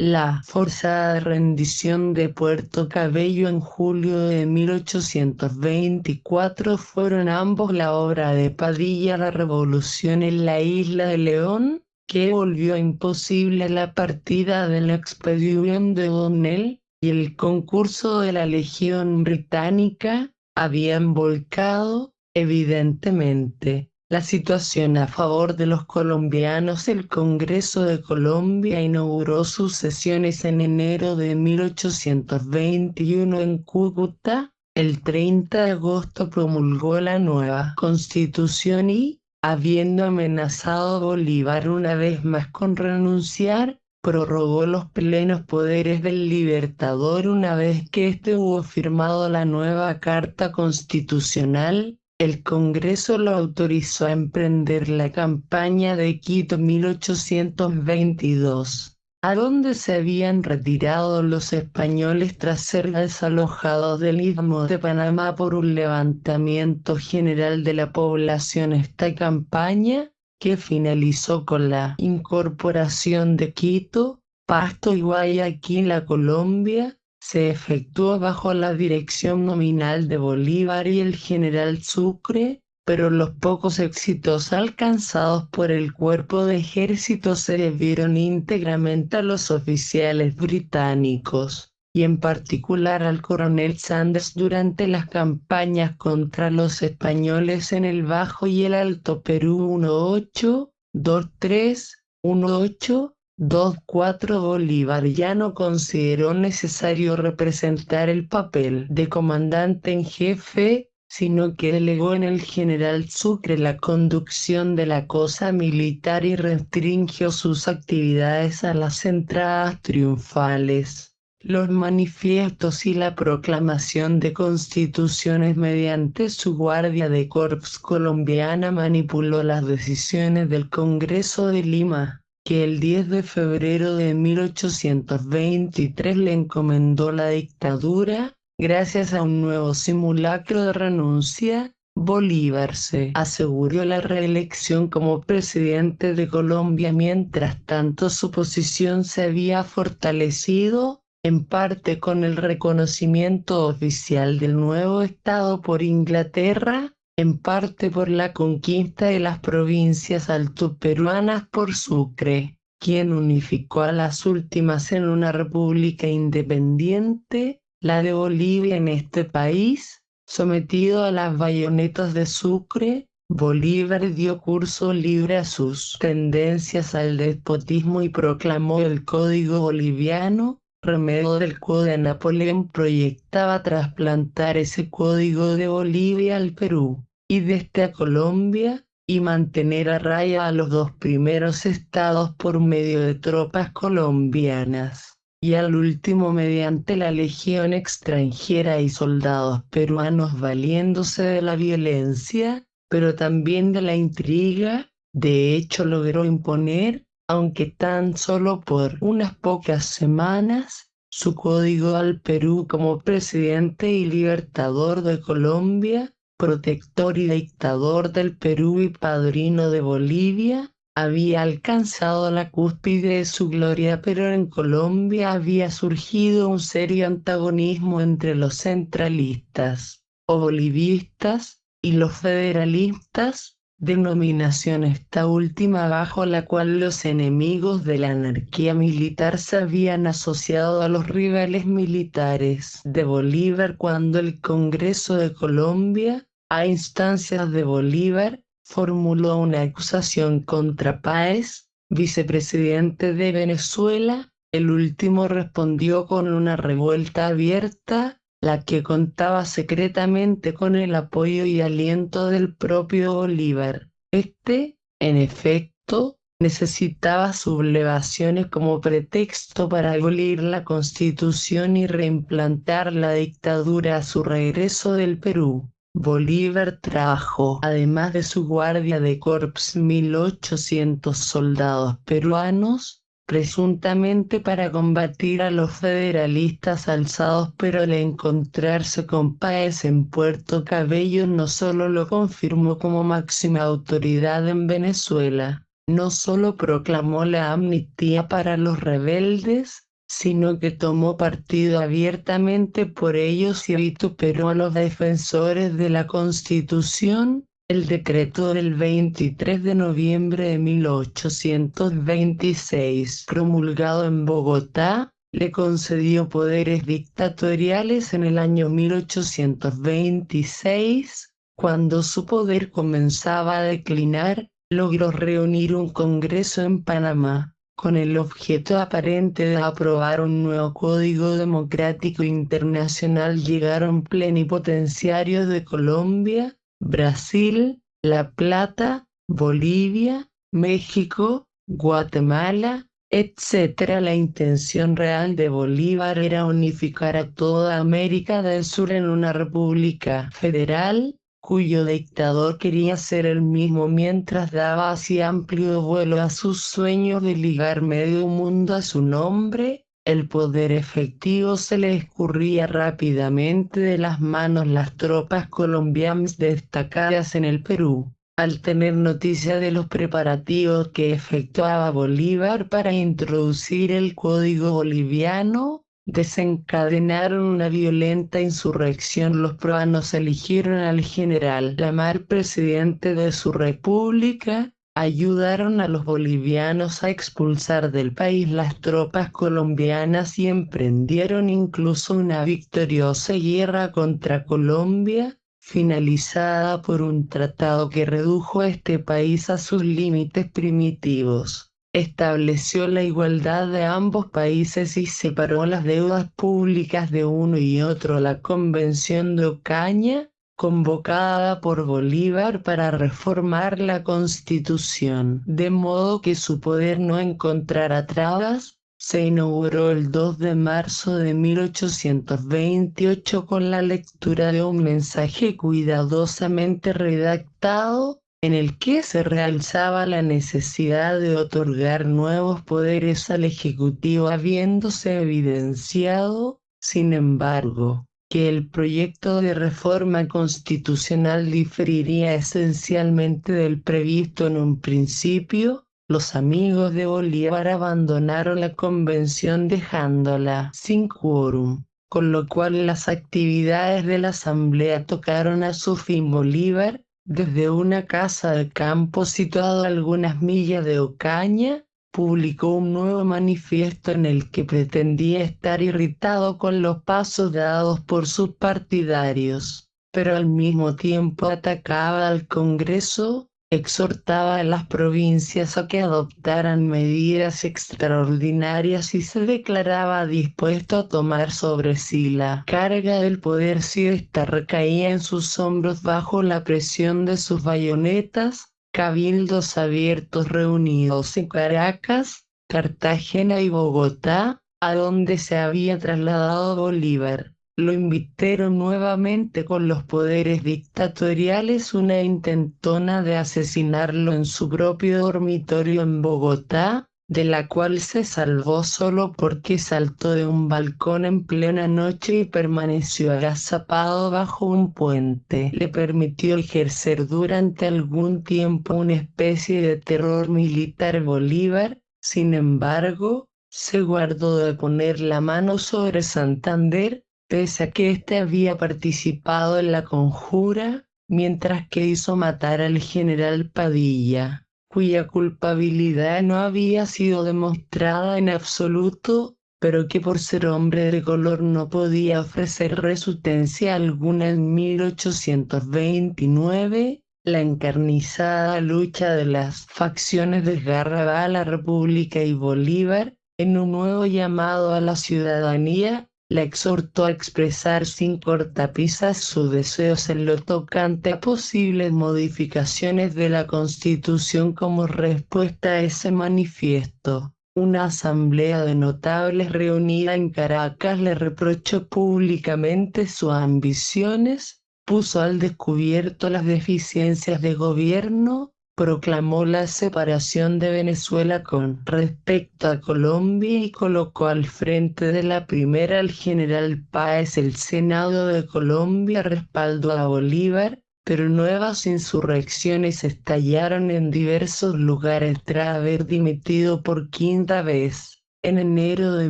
la forzada rendición de Puerto Cabello en julio de 1824 fueron ambos la obra de Padilla. La revolución en la isla de León, que volvió imposible la partida de la expedición de O'Donnell y el concurso de la Legión Británica, habían volcado, evidentemente, la situación a favor de los colombianos. El Congreso de Colombia inauguró sus sesiones en enero de 1821 en Cúcuta. El 30 de agosto promulgó la nueva Constitución y, habiendo amenazado a Bolívar una vez más con renunciar, prorrogó los plenos poderes del Libertador. Una vez que éste hubo firmado la nueva Carta Constitucional, el Congreso lo autorizó a emprender la campaña de Quito 1822, a donde se habían retirado los españoles tras ser desalojados del Istmo de Panamá por un levantamiento general de la población. Esta campaña, que finalizó con la incorporación de Quito, Pasto y Guayaquil a Colombia, se efectuó bajo la dirección nominal de Bolívar y el general Sucre, pero los pocos éxitos alcanzados por el cuerpo de ejército se debieron íntegramente a los oficiales británicos, y en particular al coronel Sanders durante las campañas contra los españoles en el Bajo y el Alto Perú. 18, 23, 18, 2-4. Bolívar ya no consideró necesario representar el papel de comandante en jefe, sino que delegó en el general Sucre la conducción de la cosa militar y restringió sus actividades a las entradas triunfales, los manifiestos y la proclamación de constituciones. Mediante su guardia de corps colombiana manipuló las decisiones del Congreso de Lima, que el 10 de febrero de 1823 le encomendó la dictadura. Gracias a un nuevo simulacro de renuncia, Bolívar se aseguró la reelección como presidente de Colombia. Mientras tanto, su posición se había fortalecido, en parte con el reconocimiento oficial del nuevo Estado por Inglaterra, en parte por la conquista de las provincias altoperuanas por Sucre, quien unificó a las últimas en una república independiente, la de Bolivia. En este país, sometido a las bayonetas de Sucre, Bolívar dio curso libre a sus tendencias al despotismo y proclamó el Código Boliviano, remedio del cual Napoleón proyectaba trasplantar ese código de Bolivia al Perú y desde a Colombia, y mantener a raya a los dos primeros estados por medio de tropas colombianas, y al último mediante la legión extranjera y soldados peruanos, valiéndose de la violencia, pero también de la intriga. De hecho, logró imponer, aunque tan solo por unas pocas semanas, su código al Perú como presidente y libertador de Colombia, protector y dictador del Perú y padrino de Bolivia, había alcanzado la cúspide de su gloria, pero en Colombia había surgido un serio antagonismo entre los centralistas o bolivistas y los federalistas, denominación esta última bajo la cual los enemigos de la anarquía militar se habían asociado a los rivales militares de Bolívar cuando el Congreso de Colombia, a instancias de Bolívar, formuló una acusación contra Páez, vicepresidente de Venezuela. El último respondió con una revuelta abierta, la que contaba secretamente con el apoyo y aliento del propio Bolívar. Este, en efecto, necesitaba sublevaciones como pretexto para abolir la Constitución y reimplantar la dictadura a su regreso del Perú. Bolívar trajo, además de su guardia de corps, 1.800 soldados peruanos, presuntamente para combatir a los federalistas alzados, pero al encontrarse con Páez en Puerto Cabello no solo lo confirmó como máxima autoridad en Venezuela, no solo proclamó la amnistía para los rebeldes, sino que tomó partido abiertamente por ellos y vituperó a los defensores de la Constitución. El decreto del 23 de noviembre de 1826, promulgado en Bogotá, le concedió poderes dictatoriales en el año 1826. Cuando su poder comenzaba a declinar, logró reunir un congreso en Panamá, con el objeto aparente de aprobar un nuevo código democrático internacional. Llegaron plenipotenciarios de Colombia, Brasil, La Plata, Bolivia, México, Guatemala, etc. La intención real de Bolívar era unificar a toda América del Sur en una república federal, cuyo dictador quería ser el mismo, mientras daba así amplio vuelo a sus sueños de ligar medio mundo a su nombre. El poder efectivo se le escurría rápidamente de las manos. Las tropas colombianas destacadas en el Perú, al tener noticia de los preparativos que efectuaba Bolívar para introducir el código boliviano, desencadenaron una violenta insurrección. Los peruanos eligieron al general Lamar presidente de su república, ayudaron a los bolivianos a expulsar del país las tropas colombianas y emprendieron incluso una victoriosa guerra contra Colombia, finalizada por un tratado que redujo a este país a sus límites primitivos. Estableció la igualdad de ambos países y separó las deudas públicas de uno y otro. La Convención de Ocaña, convocada por Bolívar para reformar la Constitución, de modo que su poder no encontrara trabas, se inauguró el 2 de marzo de 1828 con la lectura de un mensaje cuidadosamente redactado, en el que se realzaba la necesidad de otorgar nuevos poderes al Ejecutivo, habiéndose evidenciado, sin embargo, que el proyecto de reforma constitucional diferiría esencialmente del previsto en un principio. Los amigos de Bolívar abandonaron la convención dejándola sin quórum, con lo cual las actividades de la asamblea tocaron a su fin. Bolívar, desde una casa de campo situada a algunas millas de Ocaña, publicó un nuevo manifiesto en el que pretendía estar irritado con los pasos dados por sus partidarios, pero al mismo tiempo atacaba al Congreso, exhortaba a las provincias a que adoptaran medidas extraordinarias y se declaraba dispuesto a tomar sobre sí la carga del poder si ésta recaía en sus hombros bajo la presión de sus bayonetas. Cabildos abiertos reunidos en Caracas, Cartagena y Bogotá, a donde se había trasladado Bolívar, lo invitaron nuevamente con los poderes dictatoriales. Una intentona de asesinarlo en su propio dormitorio en Bogotá, de la cual se salvó solo porque saltó de un balcón en plena noche y permaneció agazapado bajo un puente. Le permitió ejercer durante algún tiempo una especie de terror militar. Bolívar, sin embargo, se guardó de poner la mano sobre Santander, pese a que éste había participado en la conjura, mientras que hizo matar al general Padilla, cuya culpabilidad no había sido demostrada en absoluto, pero que por ser hombre de color no podía ofrecer resistencia alguna. En 1829, la encarnizada lucha de las facciones desgarraba a la República y Bolívar, en un nuevo llamado a la ciudadanía, la exhortó a expresar sin cortapisas sus deseos en lo tocante a posibles modificaciones de la Constitución. Como respuesta a ese manifiesto, una asamblea de notables reunida en Caracas le reprochó públicamente sus ambiciones, puso al descubierto las deficiencias de gobierno, proclamó la separación de Venezuela con respecto a Colombia y colocó al frente de la primera al general Páez. El Senado de Colombia respaldó a Bolívar, pero nuevas insurrecciones estallaron en diversos lugares tras haber dimitido por quinta vez. En enero de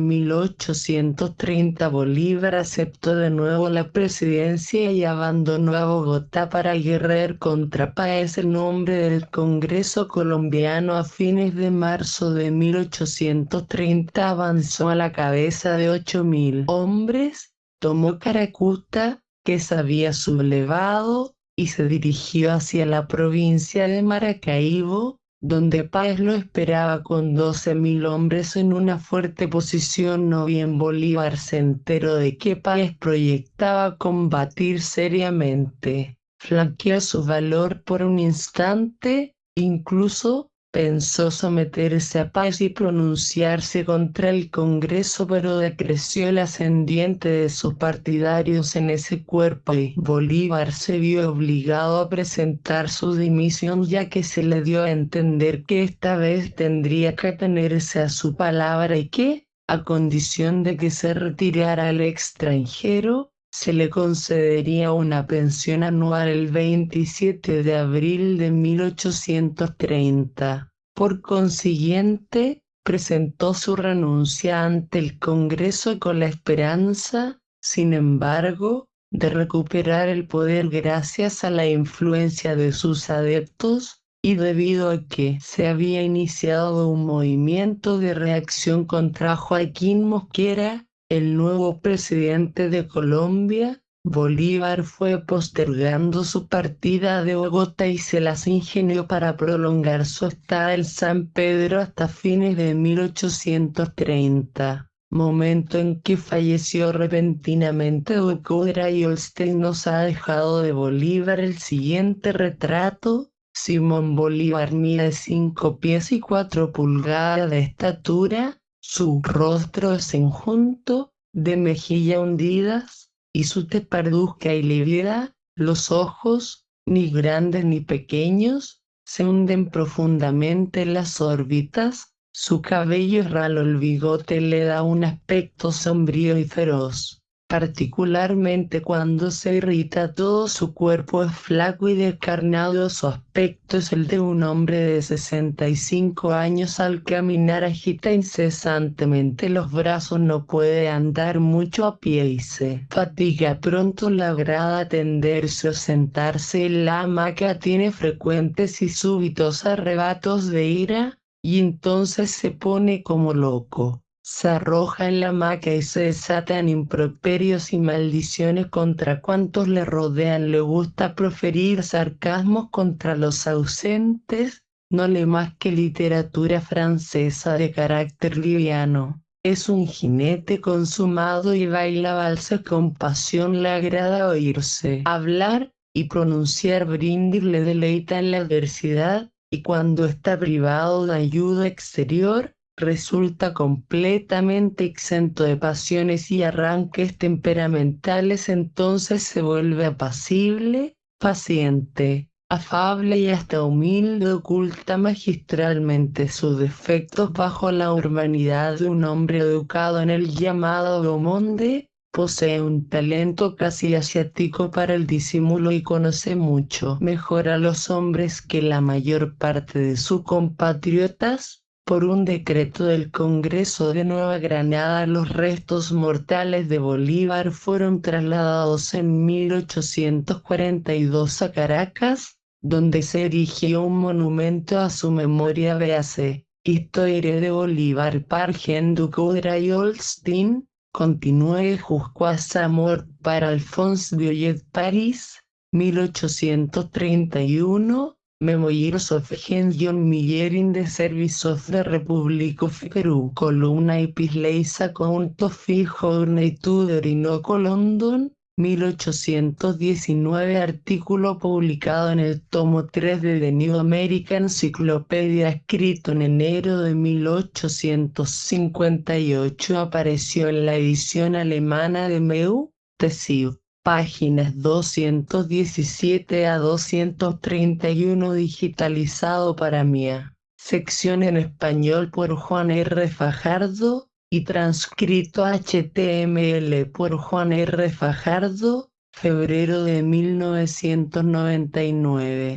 1830 Bolívar aceptó de nuevo la presidencia y abandonó a Bogotá para guerrear contra Páez en nombre del Congreso colombiano. A fines de marzo de 1830 avanzó a la cabeza de 8.000 hombres, tomó Caracuta, que se había sublevado, y se dirigió hacia la provincia de Maracaibo, donde Páez lo esperaba con 12.000 hombres en una fuerte posición. No bien Bolívar se enteró de que Páez proyectaba combatir seriamente, flanqueó su valor por un instante, incluso pensó someterse a Páez y pronunciarse contra el Congreso, pero decreció el ascendiente de sus partidarios en ese cuerpo y Bolívar se vio obligado a presentar su dimisión, ya que se le dio a entender que esta vez tendría que atenerse a su palabra y que, a condición de que se retirara al extranjero, se le concedería una pensión anual. El 27 de abril de 1830. Por consiguiente, presentó su renuncia ante el Congreso con la esperanza, sin embargo, de recuperar el poder gracias a la influencia de sus adeptos, y debido a que se había iniciado un movimiento de reacción contra Joaquín Mosquera, el nuevo presidente de Colombia. Bolívar fue postergando su partida de Bogotá y se las ingenió para prolongar su estada en San Pedro hasta fines de 1830, momento en que falleció repentinamente. Cudra y Holstein nos ha dejado de Bolívar el siguiente retrato. Simón Bolívar mide 5 pies y 4 pulgadas de estatura. Su rostro es enjuto, de mejilla hundidas, y su tez parduzca y lívida. Los ojos, ni grandes ni pequeños, se hunden profundamente en las órbitas. Su cabello es ralo, el bigote le da un aspecto sombrío y feroz. Particularmente cuando se irrita, todo su cuerpo es flaco y descarnado. Su aspecto es el de un hombre de 65 años. Al caminar agita incesantemente los brazos, no puede andar mucho a pie y se fatiga pronto. Le agrada tenderse o sentarse en la hamaca. Tiene frecuentes y súbitos arrebatos de ira, y entonces se pone como loco. Se arroja en la hamaca y se desatan improperios y maldiciones contra cuantos le rodean. Le gusta proferir sarcasmos contra los ausentes. No lee más que literatura francesa de carácter liviano. Es un jinete consumado y baila valses con pasión. Le agrada oírse hablar y pronunciar brindis. Le deleita en la adversidad, y cuando está privado de ayuda exterior, resulta completamente exento de pasiones y arranques temperamentales. Entonces se vuelve apacible, paciente, afable y hasta humilde, oculta magistralmente sus defectos bajo la urbanidad de un hombre educado en el llamado monde. Posee un talento casi asiático para el disimulo y conoce mucho mejor a los hombres que la mayor parte de sus compatriotas. Por un decreto del Congreso de Nueva Granada, los restos mortales de Bolívar fueron trasladados en 1842 a Caracas, donde se erigió un monumento a su memoria. Véase Historia de Bolívar par Jean du Coudray y Holstein. Continúe Jusqu'à mort para Alphonse Viollet París, 1831. Memoirs of Jean Miller in the Service of the Republic of Peru. Columna y Paisley's Account of Journey to the Orinoco, London, 1819. Artículo publicado en el tomo 3 de The New American Encyclopedia, escrito en enero de 1858. Apareció en la edición alemana de Meu, Tessier. Páginas 217 a 231, digitalizado para Mía. Sección en español por Juan R. Fajardo y transcrito HTML por Juan R. Fajardo, febrero de 1999.